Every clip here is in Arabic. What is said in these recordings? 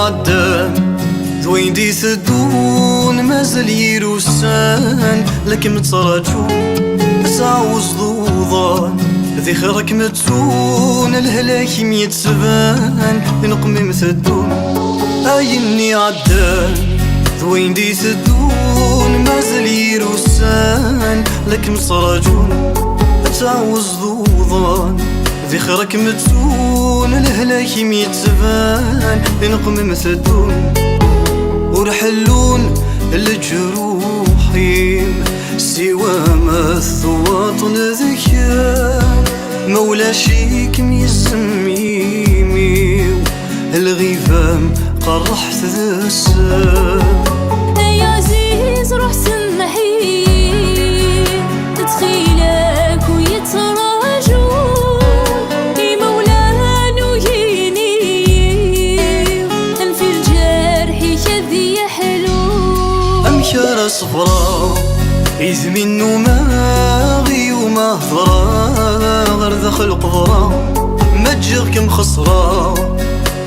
عدان ذوين دي ثدون مازال يروسان لكن متراجو تعوز ضوضان ذي خيرك متزون الهلاك ميتسبان نقمي مثدون ايني عدان ذوين دي ثدون مازال يروسان لكن متراجون تعوز ضوضان ذي خيرك متزون الهلاك ميتسبان نقمي مثدون ورحلون الجروحين سوى ما الثواطن ذكيان مولا شيك ميزميمي الغيفام قرحت ذا السام يا عزيز روح سمحي تتخيلك ويتراجون مولانا ويني انفي الجرح كذي حلو امشار صفراء إذ منو ماغي وما هضرا غير دخل قبرا ما تجيغ كم خسرا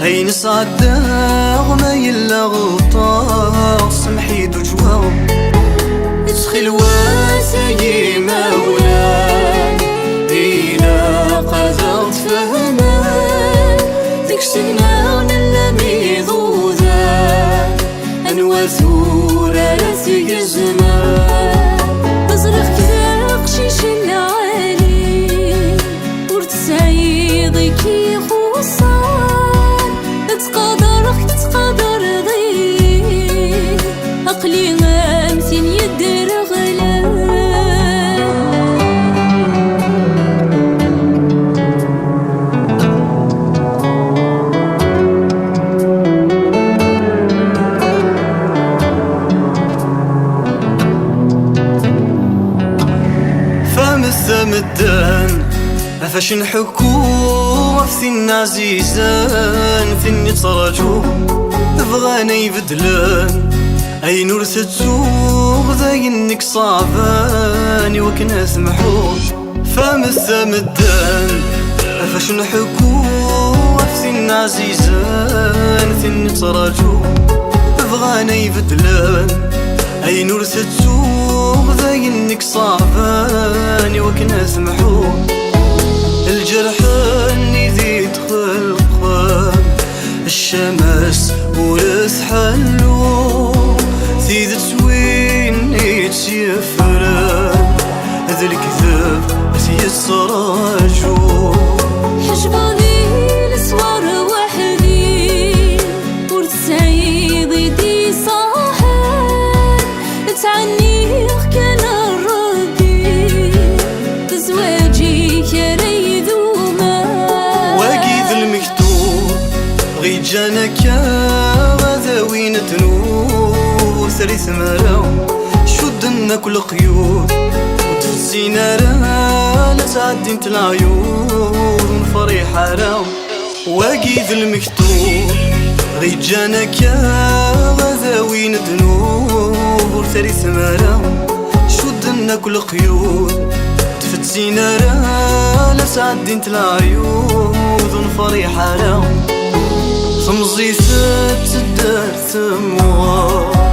هاي نسعداغ ما يلا غلطا سمحي دو جوا ادخل واسايي مولا دينا قدرت فهمان ذيك سنان اللي ذوذا انوى ثورة راسي الزمان تصرخ كذا قشيش العالي ورتسعيضك يخوصان تقدرك تقدر ضي عقلي غامثين يدير غلان مدان فاش نحكو فين عزيزان فين يتراجو بغانا يبدلان اي نور تتزوغ ذاينك صعبان وكنا سمحو فمث مدان فاش نحكو فين عزيزان فين يتراجو بغانا يبدلان اي نور تتزوغ ذاينك صعبان وكنا سمحو الجرح اللي ذي دخل قام الشمس ورث حلو ذي تسوين يتسيفران ذا الكذاب يتسراجو حجباني الاسوار وحدي ورتسعيضي دي صاحب تعنيخ كان الربي تزواجي كريد وما واقيد المكتوب غيد جانك غذاوين تنور ثريث مراو شدنا كل قيود وتفزينا لا تعدي انت العيون فريحة راو واقيد المكتوب غيد جانك غذاوين تنور ثريث مراو شدنا كل قيود تفتزينا لا تعدي انت العيون فريحة راو خمزي تدار ثموار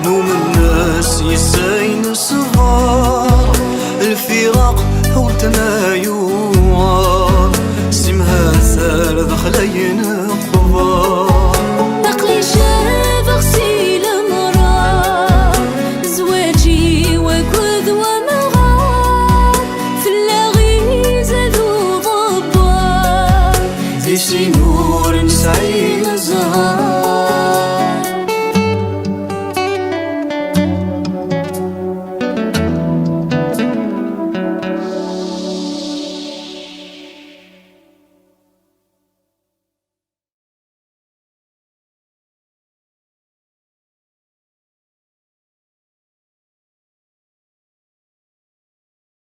نوم الناس يساين صغار الفراق هو تمايل